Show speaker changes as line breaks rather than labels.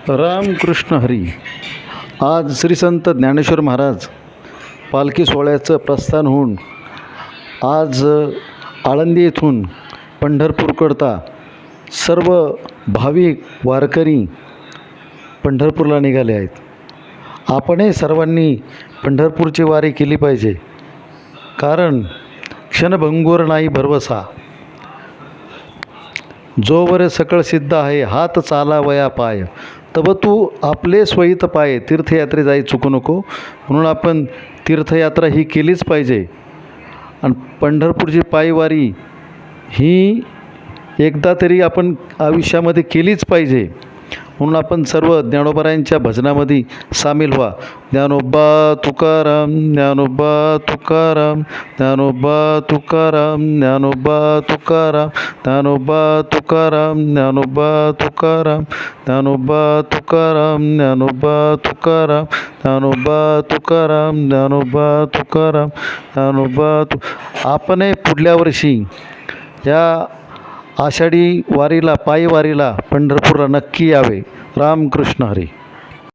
रामकृष्ण हरी. आज श्री संत ज्ञानेश्वर महाराज पालखी सोहळ्याचं प्रस्थान होऊन आज आळंदी येथून पंढरपूरकरता सर्व भाविक वारकरी पंढरपूरला निघाले आहेत. आपणही सर्वांनी पंढरपूरची वारी केली पाहिजे, कारण क्षणभंगुर नाही भरवसा. जोवर सकळ सिद्ध आहे हात चालावया पाय, तब तू आपले स्वहित पाय. तीर्थयात्रे जाई चुकू नको, म्हणून आपण तीर्थयात्रा ही केलीच पाहिजे. आणि पंढरपूरची पायवारी ही एकदा तरी आपण आयुष्यामध्ये केलीच पाहिजे. म्हणून आपण सर्व ज्ञानोबारायांच्या भजनामध्ये सामील व्हा. ज्ञानोबा तुकाराम, ज्ञानोबा तुकाराम, ज्ञानोबा तुकाराम, ज्ञानोबा तुकाराम, ज्ञानोबा तुकाराम, ज्ञानोबा तुकाराम, ज्ञानोबा तुकाराम, ज्ञानोबा तुकाराम, ज्ञानोबा तुकाराम, ज्ञानोबा तुकाराम, ज्ञानोबा तु. आपणही पुढल्या वर्षी या आषाढी वारीला, पायी वारीला पंढरपूरला नक्की यावे. रामकृष्ण हरी.